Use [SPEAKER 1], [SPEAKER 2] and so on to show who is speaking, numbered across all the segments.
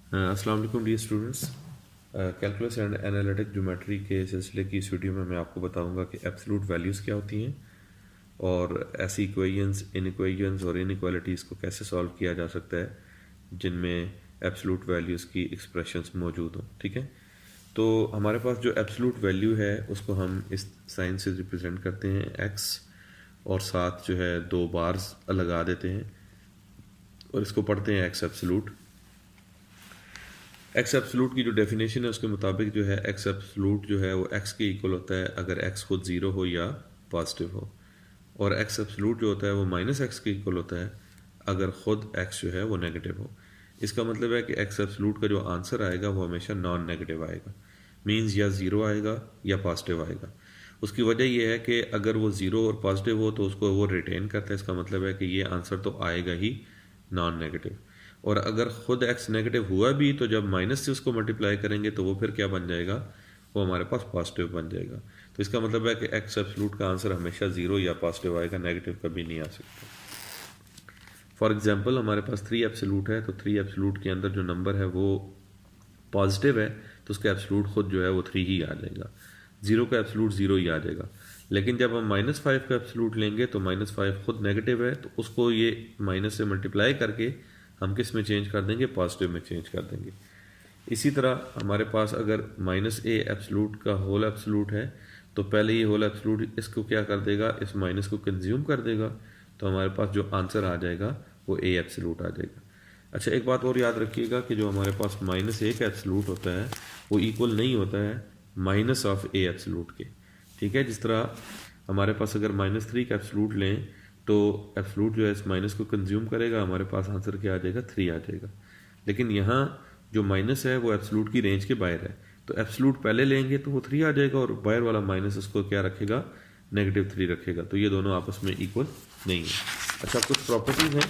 [SPEAKER 1] अस्सलाम वालेकुम dear students. Calculus and analytic geometry के सिलसिले की इस वीडियो में मैं आपको बताऊंगा कि एब्सोल्यूट वैल्यूज़ क्या होती हैं और ऐसी इक्वेशंस और इनइक्वालिटीज़ को कैसे सॉल्व किया जा सकता है जिनमें एब्सोल्यूट वैल्यूज़ की एक्सप्रेशंस मौजूद हों। ठीक है, तो हमारे पास जो एब्सोल्यूट वैल्यू है उसको हम इस साइन से रिप्रेजेंट करते हैं एक्स, और साथ जो है दो बार्स लगा देते हैं और इसको पढ़ते हैं एक्स एब्सोल्यूट। एक्स एब्सोल्यूट की जो डेफिनेशन है उसके मुताबिक जो है एक्स एब्सोल्यूट जो है वो एक्स के इक्वल होता है अगर एक्स खुद ज़ीरो हो या पॉजिटिव हो, और एक्स एब्सोल्यूट जो होता है वो माइनस एक्स के इक्वल होता है अगर खुद एक्स जो है वो नेगेटिव हो। इसका मतलब है कि एक्स एब्सोल्यूट का जो आंसर आएगा वो हमेशा नॉन नेगेटिव आएगा, मीन्स या ज़ीरो आएगा या पॉजिटिव आएगा। उसकी वजह यह है कि अगर वो ज़ीरो और पॉजिटिव हो तो उसको वो रिटेन करता है, इसका मतलब है कि ये आंसर तो आएगा ही नॉन नेगेटिव। और अगर खुद एक्स नेगेटिव हुआ भी तो जब माइनस से उसको मल्टीप्लाई करेंगे तो वो फिर क्या बन जाएगा, वो हमारे पास पॉजिटिव बन जाएगा। तो इसका मतलब है कि एक्स एब्सोल्यूट का आंसर हमेशा ज़ीरो या पॉजिटिव आएगा, नेगेटिव कभी नहीं आ सकता। फॉर एग्जांपल हमारे पास 3 एब्सोल्यूट है, तो 3 एब्सोल्यूट के अंदर जो नंबर है वो पॉजिटिव है तो उसका एब्सोल्यूट खुद जो है वो 3 ही आ जाएगा, ज़ीरो का एब्सोल्यूट ज़ीरो ही आ जाएगा। लेकिन जब हम -5 का एब्सोल्यूट लेंगे तो -5 खुद नेगेटिव है तो उसको ये माइनस से मल्टीप्लाई करके हम किस में चेंज कर देंगे, पॉजिटिव में चेंज कर देंगे। इसी तरह हमारे पास अगर -a एब्सोल्यूट का होल एब्सोल्यूट है तो पहले ये होल एब्सोल्यूट इसको क्या कर देगा, इस माइनस को कंज्यूम कर देगा, तो हमारे पास जो आंसर आ जाएगा वो a एब्सोल्यूट आ जाएगा। अच्छा, एक बात और याद रखिएगा कि जो हमारे पास -a का एब्सोल्यूट होता है वो इक्वल नहीं होता है माइनस ऑफ a एब्सोल्यूट के। ठीक है, जिस तरह हमारे पास अगर -3 का एब्सोल्यूट लें तो एब्सोल्यूट जो है इस माइनस को कंज्यूम करेगा, हमारे पास आंसर क्या आ जाएगा, 3 आ जाएगा। लेकिन यहाँ जो माइनस है वो एब्सोल्यूट की रेंज के बाहर है, तो एब्सोल्यूट पहले लेंगे तो वो 3 आ जाएगा और बाहर वाला माइनस उसको क्या रखेगा, -3 रखेगा, तो ये दोनों आपस में इक्वल नहीं है। अच्छा, कुछ प्रॉपर्टीज हैं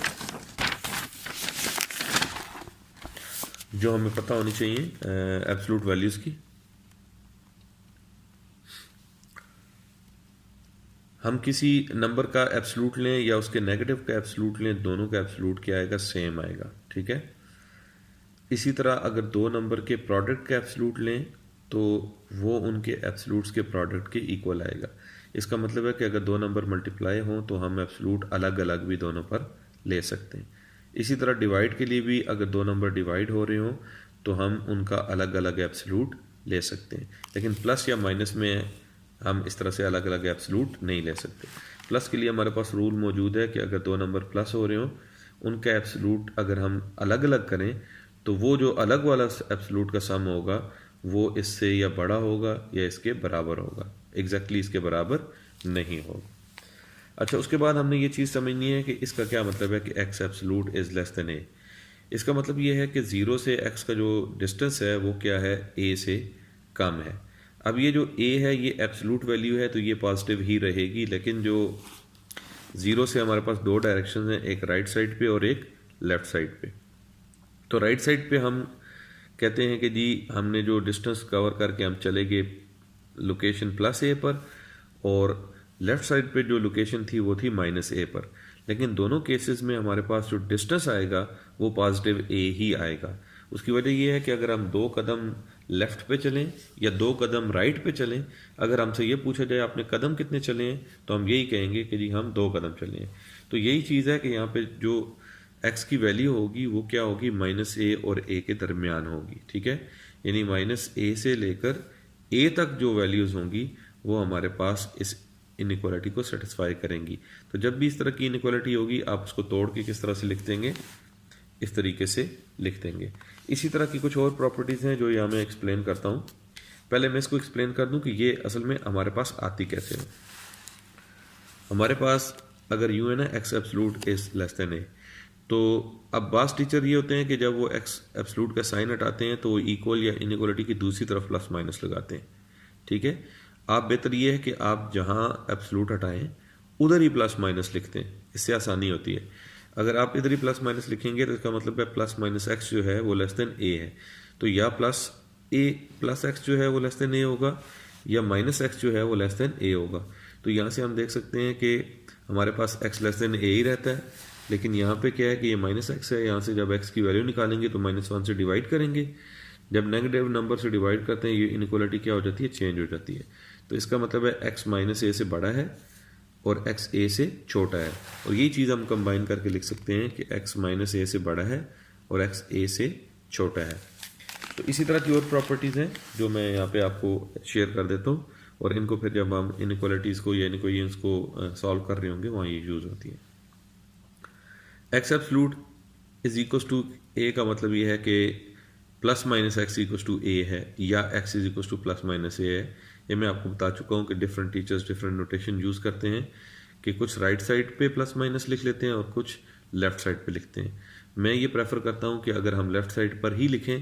[SPEAKER 1] जो हमें पता होनी चाहिए एब्सोल्यूट वैल्यूज़ की। हम किसी नंबर का एब्सोल्यूट लें या उसके नेगेटिव का एब्सोल्यूट लें, दोनों का एब्सोल्यूट क्या आएगा, सेम आएगा। ठीक है, इसी तरह अगर दो नंबर के प्रोडक्ट का एब्सोल्यूट लें तो वो उनके एब्सोल्यूट्स के प्रोडक्ट के इक्वल आएगा। इसका मतलब है कि अगर दो नंबर मल्टीप्लाई हों तो हम एब्सोल्यूट अलग अलग भी दोनों पर ले सकते हैं। इसी तरह डिवाइड के लिए भी अगर दो नंबर डिवाइड हो रहे हों तो हम उनका अलग अलग एब्सोल्यूट ले सकते हैं, लेकिन प्लस या माइनस में हम इस तरह से अलग अलग एब्सोल्यूट नहीं ले सकते। प्लस के लिए हमारे पास रूल मौजूद है कि अगर दो नंबर प्लस हो रहे हों उनका एब्सोल्यूट अगर हम अलग अलग करें तो वो जो अलग वाला एब्सोल्यूट का सम होगा वो इससे या बड़ा होगा या इसके बराबर होगा, एग्जैक्टली इसके बराबर नहीं होगा। अच्छा, उसके बाद हमने ये चीज़ समझनी है कि इसका क्या मतलब है कि x absolute is less than a। इसका मतलब ये है कि 0 से x का जो डिस्टेंस है वो क्या है, a से कम है। अब ये जो a है ये एब्सोल्यूट वैल्यू है तो ये पॉजिटिव ही रहेगी, लेकिन जो 0 से हमारे पास दो डायरेक्शन हैं, एक राइट साइड पे और एक लेफ्ट साइड पे। तो राइट साइड पे हम कहते हैं कि जी हमने जो डिस्टेंस कवर करके हम चले गए लोकेशन +a पर, और लेफ्ट साइड पे जो लोकेशन थी वो थी -a पर। लेकिन दोनों केसेस में हमारे पास जो डिस्टेंस आएगा वो पॉजिटिव a ही आएगा। उसकी वजह ये है कि अगर हम 2 कदम लेफ्ट पे चलें या 2 कदम राइट पे चलें, अगर हमसे ये पूछा जाए आपने कदम कितने चले हैं तो हम यही कहेंगे कि जी हम 2 कदम चले हैं। तो यही चीज़ है कि यहाँ पे जो x की वैल्यू होगी वो क्या होगी, -a और a के दरमियान होगी। ठीक है, यानी -a से लेकर a तक जो वैल्यूज़ होंगी वो हमारे पास इस इनइक्वालिटी को सेटिस्फाई करेंगी। तो जब भी इस तरह की इनइक्वालिटी होगी आप उसको तोड़ के किस तरह से लिख देंगे, इस तरीके से लिख देंगे। इसी तरह की कुछ और प्रॉपर्टीज़ हैं जो यहाँ मैं एक्सप्लेन करता हूँ। पहले मैं इसको एक्सप्लेन कर दूँ कि ये असल में हमारे पास आती कैसे है। हमारे पास अगर यूँ है ना, x absolute is less then a, तो अब बास टीचर ये होते हैं कि जब वो x एब्सोल्यूट का साइन हटाते हैं तो वो इक्वल या इनइक्वालिटी की दूसरी तरफ प्लस माइनस लगाते हैं। ठीक है, आप बेहतर ये है कि आप जहाँ एब्सोल्यूट हटाएं उधर ही प्लस माइनस लिखते हैं, इससे आसानी होती है। अगर आप इधर ही प्लस माइनस लिखेंगे तो इसका मतलब है प्लस माइनस एक्स जो है वो लेस देन a है, तो या प्लस एक्स जो है वो लेस देन a होगा या माइनस एक्स जो है वो लेस देन a होगा। तो यहाँ से हम देख सकते हैं कि हमारे पास x लेस देन a ही रहता है, लेकिन यहाँ पे क्या है कि ये माइनस एक्स है, यहाँ से जब एक्स की वैल्यू निकालेंगे तो -1 से डिवाइड करेंगे। जब नेगेटिव नंबर से डिवाइड करते हैं ये इनइक्वालिटी क्या हो जाती है, चेंज हो जाती है। तो इसका मतलब है एक्स माइनस ए से बड़ा है और एक्स ए से छोटा है, और यही चीज़ हम कंबाइन करके लिख सकते हैं कि एक्स माइनस ए से बड़ा है और एक्स ए से छोटा है। तो इसी तरह की और प्रॉपर्टीज़ हैं जो मैं यहाँ पे आपको शेयर कर देता हूँ, और इनको फिर जब हम इनइक्वालिटीज़ को या इनइक्वेशंस को सॉल्व कर रहे होंगे वहाँ ये यूज़ होती है। X absolute is equal to a का मतलब ये है कि plus minus x equal to a है, या x is equal to plus minus a है। ये मैं आपको बता चुका हूँ कि different teachers different notation use करते हैं कि कुछ राइट साइड पे प्लस माइनस लिख लेते हैं और कुछ लेफ्ट साइड पे लिखते हैं। मैं ये प्रेफर करता हूँ कि अगर हम लेफ्ट साइड पर ही लिखें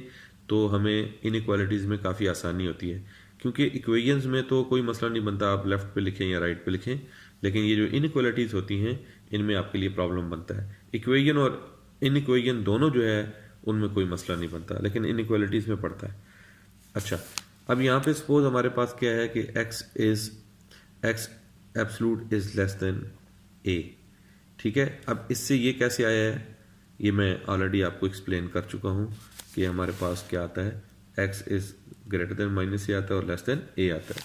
[SPEAKER 1] तो हमें इनइक्वालिटीज़ में काफ़ी आसानी होती है, क्योंकि इक्वेशंस में तो कोई मसला नहीं बनता आप लेफ्ट पे लिखें या राइट पे लिखें, लेकिन ये जो इनइक्वालिटीज़ होती हैं इनमें आपके लिए प्रॉब्लम बनता है। इक्वेशन और इनइक्वेशन दोनों जो है उनमें कोई मसला नहीं बनता, लेकिन इनइक्वालिटीज़ में पड़ता है। अच्छा, अब यहाँ पे सपोज हमारे पास क्या है कि x absolute is less than a, ठीक है। अब इससे ये कैसे आया है ये मैं ऑलरेडी आपको एक्सप्लेन कर चुका हूँ कि हमारे पास क्या आता है, x is greater than minus a आता है और लेस देन ए आता है।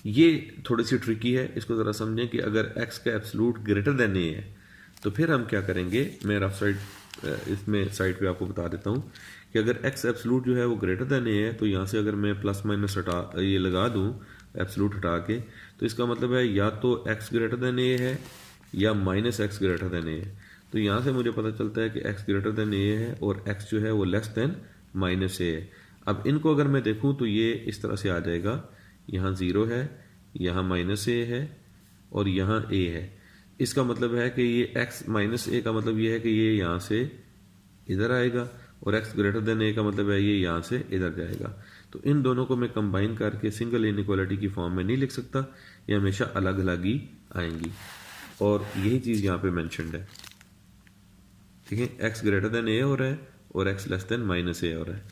[SPEAKER 1] ये थोड़ी सी ट्रिकी है, इसको ज़रा समझें कि अगर एक्स का एब्सलूट ग्रेटर देन ए है तो फिर हम क्या करेंगे। मैं रफ साइड इसमें साइड पे आपको बता देता हूँ कि अगर एक्स एब्सलूट जो है वो ग्रेटर देन ए है तो यहाँ से अगर मैं प्लस माइनस हटा ये लगा दूँ एब्सलूट हटा के, तो इसका मतलब है या तो एक्स ग्रेटर देन ए है या माइनस एक्स ग्रेटर देन ए है। तो यहाँ से मुझे पता चलता है कि एक्स ग्रेटर देन ए है और एक्स जो है वो लेस देन माइनस ए है। अब इनको अगर मैं देखूँ तो ये इस तरह से आ जाएगा, यहाँ 0 है, यहाँ माइनस ए है और यहाँ ए है। इसका मतलब है कि ये x माइनस ए का मतलब ये है कि ये यहाँ से इधर आएगा, और x ग्रेटर देन ए का मतलब है ये यहाँ से इधर जाएगा। तो इन दोनों को मैं कंबाइन करके सिंगल इनइक्वालिटी की फॉर्म में नहीं लिख सकता, ये हमेशा अलग अलग ही आएंगी, और यही चीज़ यहाँ पे मेंशन्ड है। ठीक है, x ग्रेटर देन ए हो रहा है और x लेस देन माइनस ए हो रहा है।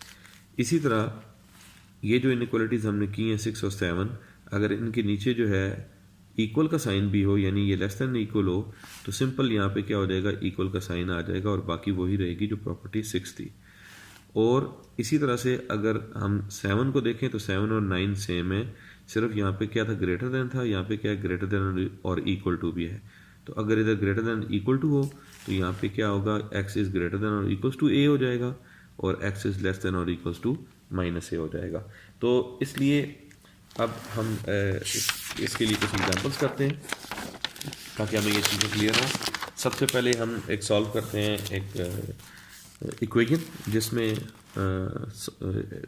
[SPEAKER 1] इसी तरह ये जो इनइक्वालिटीज़ हमने की हैं 6 और 7, अगर इनके नीचे जो है इक्वल का साइन भी हो, यानी ये लेस देन इक्वल हो, तो सिंपल यहाँ पे क्या हो जाएगा, इक्वल का साइन आ जाएगा और बाकी वही रहेगी जो प्रॉपर्टी 6 थी। और इसी तरह से अगर हम 7 को देखें तो 7 और 9 सेम है, सिर्फ यहाँ पे क्या था, ग्रेटर देन था, यहाँ पे क्या है, ग्रेटर देन और इक्वल टू भी है। तो अगर इधर ग्रेटर देन इक्वल टू हो तो यहाँ पे क्या होगा, एक्स इज ग्रेटर देन और इक्वल्स टू ए हो जाएगा, और एक्स इज लेस देन और इक्वल्स टू माइनस ए हो जाएगा। तो इसलिए अब हम इसके लिए कुछ एग्जांपल्स करते हैं ताकि हमें ये चीज़ें क्लियर हो। सबसे पहले हम एक सॉल्व करते हैं एक इक्वेशन जिसमें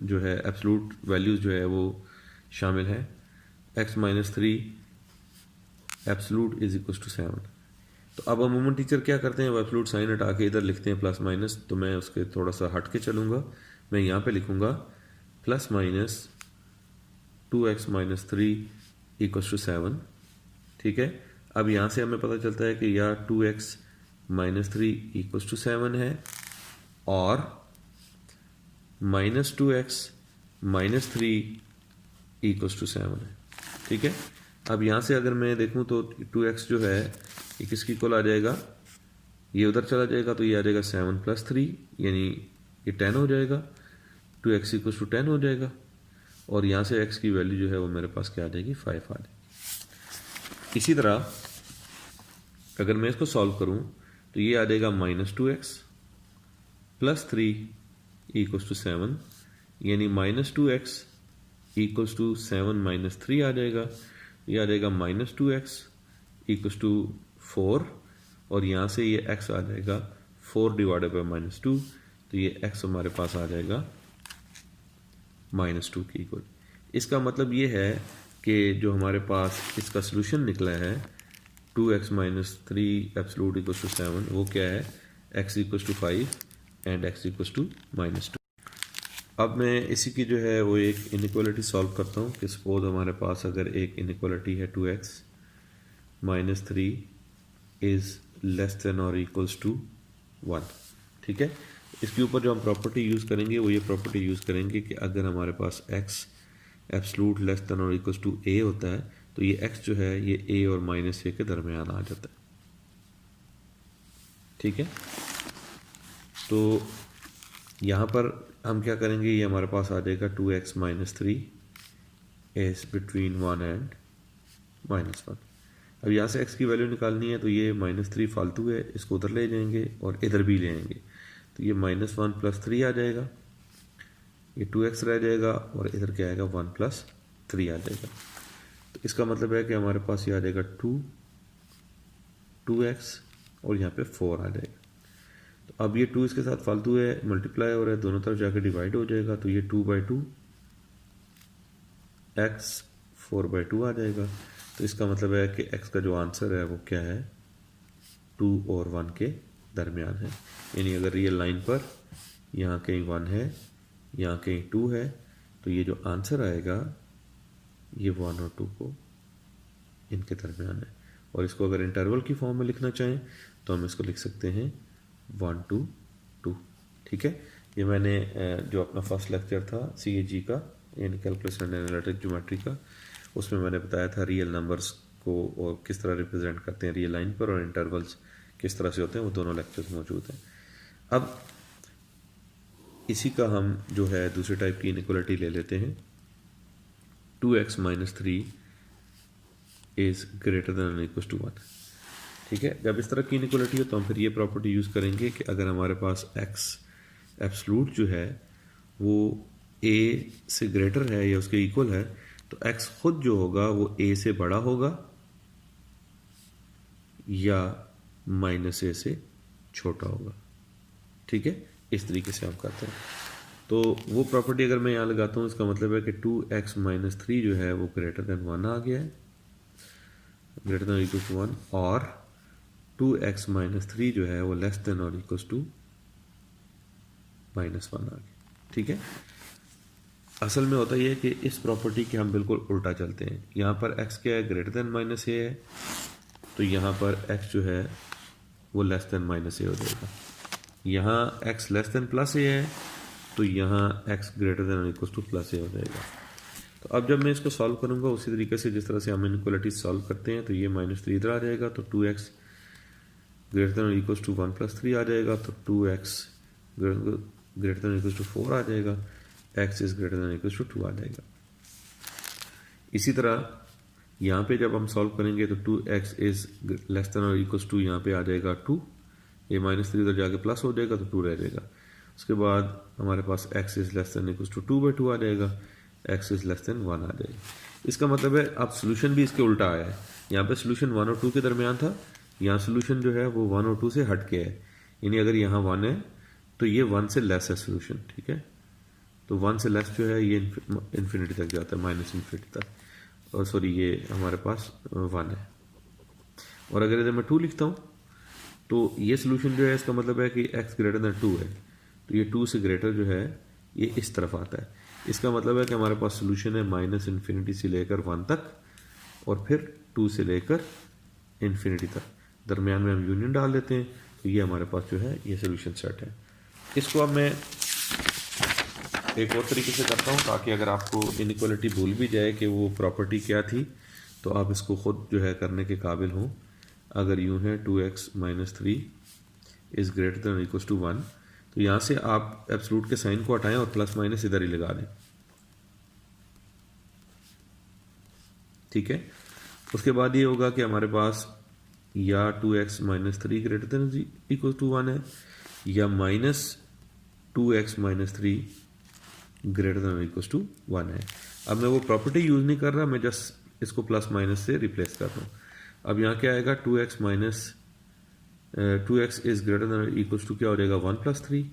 [SPEAKER 1] जो है एब्सलूट वैल्यूज जो है वो शामिल है। x minus 3 absolute is equal to 7। तो अब अमूमन टीचर क्या करते हैं, वो एब्सलूट साइन हटा के इधर लिखते हैं प्लस माइनस, तो मैं उसके थोड़ा सा हट के चलूँगा। मैं यहाँ पे लिखूँगा plus minus 2x minus 3 equal to 7। ठीक है, अब यहाँ से हमें पता चलता है कि या 2x माइनस 3 इक्वल टू 7 है और minus 2x minus 3 equal to 7 है। ठीक है, अब यहाँ से अगर मैं देखूँ तो 2x जो है ये किसकी इक्वल आ जाएगा, ये उधर चला जाएगा तो ये आ जाएगा 7 प्लस 3, यानी ये 10 हो जाएगा। 2x इक्वल टू 10 हो जाएगा, और यहाँ से x की वैल्यू जो है वो मेरे पास क्या आ जाएगी, 5 आ जाएगी। इसी तरह अगर मैं इसको सॉल्व करूँ तो ये आ जाएगा minus 2x plus 3 equals to 7, यानी minus 2x equals to 7 minus 3 आ जाएगा। ये आ जाएगा माइनस 2x इक्वल्स टू 4, और यहाँ से ये x आ जाएगा 4 डिवाइडेड बाई माइनस 2, तो ये x हमारे पास आ जाएगा -2 की इक्वल। इसका मतलब ये है कि जो हमारे पास इसका सोल्यूशन निकला है 2x minus 3 absolute equal to 7, वो क्या है, x equal to 5 and x equal to -2। अब मैं इसी की जो है वो एक इनइक्वालिटी सॉल्व करता हूँ कि सपोज हमारे पास अगर एक इनइक्वालिटी है 2x minus 3 is less than और इक्वल्स टू 1। ठीक है, इसके ऊपर जो हम प्रॉपर्टी यूज़ करेंगे वो ये प्रॉपर्टी यूज़ करेंगे कि अगर हमारे पास x एब्सलूट लेस देन और इक्वल्स टू a होता है तो ये x जो है ये a और माइनस ए के दरमियान आ जाता है। ठीक है। तो यहाँ पर हम क्या करेंगे, ये हमारे पास आ जाएगा 2x minus 3 is between 1 and -1। अब यहाँ से x की वैल्यू निकालनी है, तो ये -3 फालतू है, इसको उधर ले जाएंगे और इधर भी ले आएंगे, तो ये -1 + 3 आ जाएगा, ये 2x रह जाएगा और इधर क्या आएगा 1 + 3 आ जाएगा। तो इसका मतलब है कि हमारे पास ये आ जाएगा 2x और यहाँ पे 4 आ जाएगा। तो अब ये 2 इसके साथ फालतू है, मल्टीप्लाई हो रहा है, दोनों तरफ जाकर डिवाइड हो जाएगा, तो ये 2/2 x 4/2 आ जाएगा। तो इसका मतलब है कि x का जो आंसर है वो क्या है, 2 और 1 के दरमियान है। यानी अगर रियल लाइन पर यहाँ कहीं 1 है, यहाँ कहीं 2 है, तो ये जो आंसर आएगा ये 1 और 2 को इनके दरमियान है। और इसको अगर इंटरवल की फॉर्म में लिखना चाहें तो हम इसको लिख सकते हैं 1 to 2। ठीक है, ये मैंने जो अपना फर्स्ट लेक्चर था CAG का, यानी कैलकुलेशन एंड एनालिटिक ज्योमेट्री का, उसमें मैंने बताया था रियल नंबर्स को और किस तरह रिप्रेजेंट करते हैं रियल लाइन पर, और इंटरवल्स किस तरह से होते हैं, वो दोनों लेक्चर्स मौजूद हैं। अब इसी का हम जो है दूसरे टाइप की इनइक्वालिटी ले लेते हैं, 2x minus 3 is greater than और इक्वल टू 1। ठीक है, जब इस तरह की इनइक्वालिटी हो तो हम फिर ये प्रॉपर्टी यूज़ करेंगे कि अगर हमारे पास x एब्सलूट जो है वो a से ग्रेटर है या उसके इक्वल है, तो x खुद जो होगा वो a से बड़ा होगा या -a से छोटा होगा। ठीक है, इस तरीके से हम करते हैं। तो वो प्रॉपर्टी अगर मैं यहाँ लगाता हूँ, इसका मतलब है कि 2x माइनस 3 जो है वो ग्रेटर देन 1 आ गया है, ग्रेटर देन इक्वल टू 1, और 2x माइनस 3 जो है वो लेस देन और इक्वल टू -1 आ गया। ठीक है, असल में होता यह है कि इस प्रॉपर्टी के हम बिल्कुल उल्टा चलते हैं। यहाँ पर x क्या है, ग्रेटर देन -a है, तो यहाँ पर x जो है वो लेस देन -a हो जाएगा। यहाँ x लेस देन +a है, तो यहाँ x ग्रेटर देन और इक्वल टू +a हो जाएगा। तो अब जब मैं इसको सॉल्व करूँगा उसी तरीके से जिस तरह से हम इनइक्वालिटी सॉल्व करते हैं, तो ये -3 इधर आ जाएगा, तो 2x ग्रेटर देन और इक्वल टू 1 + 3 आ जाएगा, तो 2x greater than equal to 4 आ जाएगा, x is greater than equal to 2 आ जाएगा। इसी तरह यहाँ पे जब हम सॉल्व करेंगे तो 2x इज लेस देन और इक्वल टू, यहाँ पे आ जाएगा 2, ये -3 इधर जाके प्लस हो जाएगा, तो 2 रह जाएगा। उसके बाद हमारे पास x is less than equal to 2/2 आ जाएगा, x इज लेस देन 1 आ जाएगा। इसका मतलब है अब सोल्यूशन भी इसके उल्टा आया है। यहाँ पे सोल्यूशन 1 और 2 के दरमियान था, यहाँ सोल्यूशन जो है वो 1 और 2 से हट के है, यानी अगर यहाँ 1 है तो ये 1 से लेस है सोल्यूशन। ठीक है, तो 1 से लेस जो है ये इन्फिनिटी तक जाता है, -इन्फिनिटी तक, और सॉरी ये हमारे पास 1 है। और अगर इधर मैं 2 लिखता हूँ तो ये सोल्यूशन जो है इसका मतलब है कि x ग्रेटर देन 2 है, तो ये 2 से ग्रेटर जो है ये इस तरफ आता है। इसका मतलब है कि हमारे पास सोल्यूशन है -इन्फिनिटी से लेकर 1 तक और फिर 2 से लेकर इन्फिनिटी तक, दरमियान में हम यूनियन डाल देते हैं, तो ये हमारे पास जो है ये सोल्यूशन सेट है। इसको अब मैं एक और तरीके से करता हूँ ताकि अगर आपको इनइक्वालिटी भूल भी जाए कि वो प्रॉपर्टी क्या थी, तो आप इसको खुद जो है करने के काबिल हों। अगर यूँ है 2x minus 3 is greater than equal to 1, तो यहाँ से आप एब्सलूट के साइन को हटाएं और प्लस माइनस इधर ही लगा दें। ठीक है, उसके बाद ये होगा कि हमारे पास या 2x minus 3 greater than equal to 1 है, या -2x minus 3 greater than equal to 1 है। अब मैं वो प्रॉपर्टी यूज़ नहीं कर रहा, मैं जस्ट इसको प्लस माइनस से रिप्लेस कर रहा हूँ। अब यहाँ क्या आएगा, 2x is greater than equal to क्या हो जाएगा 1 + 3,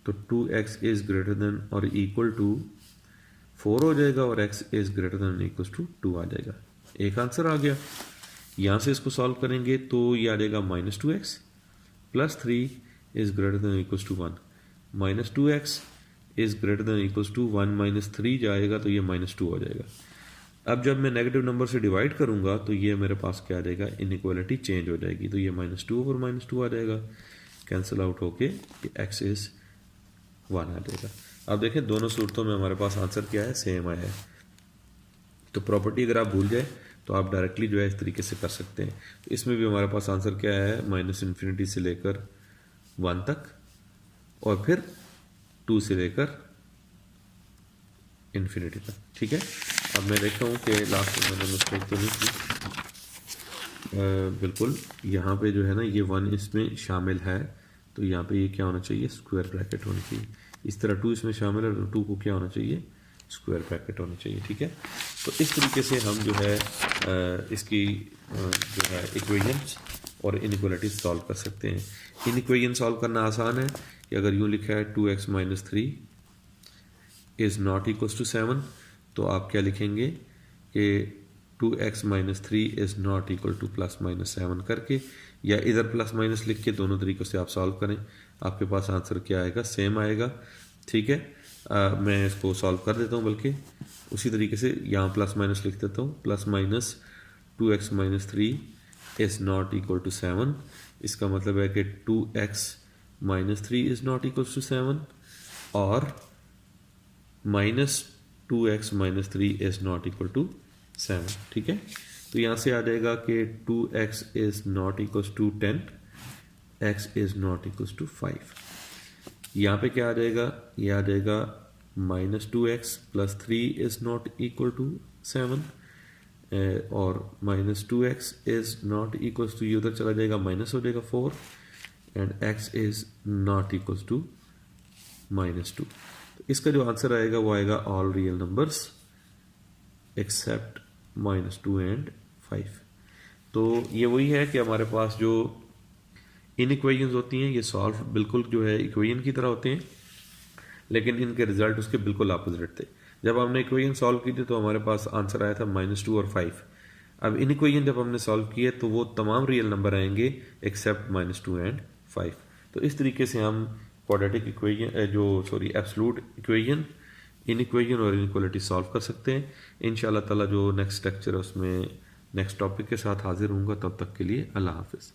[SPEAKER 1] तो 2x इज ग्रेटर देन और इक्वल टू 4 हो जाएगा और x is greater than equal to 2 आ जाएगा। एक आंसर आ गया। यहाँ से इसको सॉल्व करेंगे तो ये आ जाएगा -2x + 3 is greater than equal to 1, -2x is greater than equal to 1 - 3 जाएगा तो ये -2 हो जाएगा। अब जब मैं नेगेटिव नंबर से डिवाइड करूंगा तो ये मेरे पास क्या आ जाएगा, इनइक्वालिटी चेंज हो जाएगी, तो ये -2 और -2 आ जाएगा, कैंसिल आउट होके x इज 1 आ जाएगा। अब देखें दोनों सूरतों में हमारे पास आंसर क्या है, सेम आया है। तो प्रॉपर्टी अगर आप भूल जाए तो आप डायरेक्टली जो है इस तरीके से कर सकते हैं। तो इसमें भी हमारे पास आंसर क्या है, -इन्फिनिटी से लेकर 1 तक, और फिर 2 से लेकर इन्फिनिटी तक। ठीक है, अब मैं देखता हूँ कि लास्ट में मैंने मिस्टेक तो नहीं की। बिल्कुल यहाँ पे जो है ना ये 1 इसमें शामिल है, तो यहाँ पे ये क्या होना चाहिए, स्क्वायर ब्रैकेट होनी चाहिए। इस तरह 2 इसमें शामिल है तो 2 को क्या होना चाहिए, स्क्वायर ब्रैकेट होनी चाहिए। ठीक है, तो इस तरीके से हम जो है इसकी जो है इक्वेशंस और इनइक्वालिटी सॉल्व कर सकते हैं। इनइक्वेशन सॉल्व करना आसान है कि अगर यूँ लिखा है 2x - 3 is not equals to 7, तो आप क्या लिखेंगे कि 2x - 3 is not equal to ±7 करके, या इधर प्लस माइनस लिख के, दोनों तरीक़ों से आप सॉल्व करें, आपके पास आंसर क्या आएगा, सेम आएगा। ठीक है, मैं इसको सॉल्व कर देता हूँ, बल्कि उसी तरीके से यहाँ प्लस माइनस लिख देता हूँ। +-2x - 3 is not equal to 7, इसका मतलब है कि 2x - 3 is not equal to 7, और -2x - 3 is not equal to 7। ठीक है, तो यहाँ से आ जाएगा कि 2x is not equal to 10, x is not equal to 5। यहाँ पे क्या आ जाएगा, ये आ जाएगा -2x + 3 is not equal to 7, और -2x is not equal to, ये उधर चला जाएगा, माइनस हो जाएगा 4, and x is not equal to -2। तो इसका जो आंसर आएगा वो आएगा all real numbers except -2 and 5। तो ये वही है कि हमारे पास जो इन इक्वेशंस होती हैं ये सॉल्व बिल्कुल जो है इक्वेशन की तरह होते हैं, लेकिन इनके रिजल्ट उसके बिल्कुल अपोजिट थे। जब हमने इक्वेशन सॉल्व की थी तो हमारे पास आंसर आया था -2 और 5। अब इन इक्वेशन जब हमने सॉल्व किए तो वो तमाम रियल नंबर आएंगे एक्सेप्ट -2 एंड 5। तो इस तरीके से हम quadratic equation absolute equation, in equation और इनइक्वालिटी सॉल्व कर सकते हैं। इंशाल्लाह ताला जो नेक्स्ट लेक्चर है उसमें नेक्स्ट टॉपिक के साथ हाजिर होऊंगा, तब तक के लिए अल्लाह हाफिज़।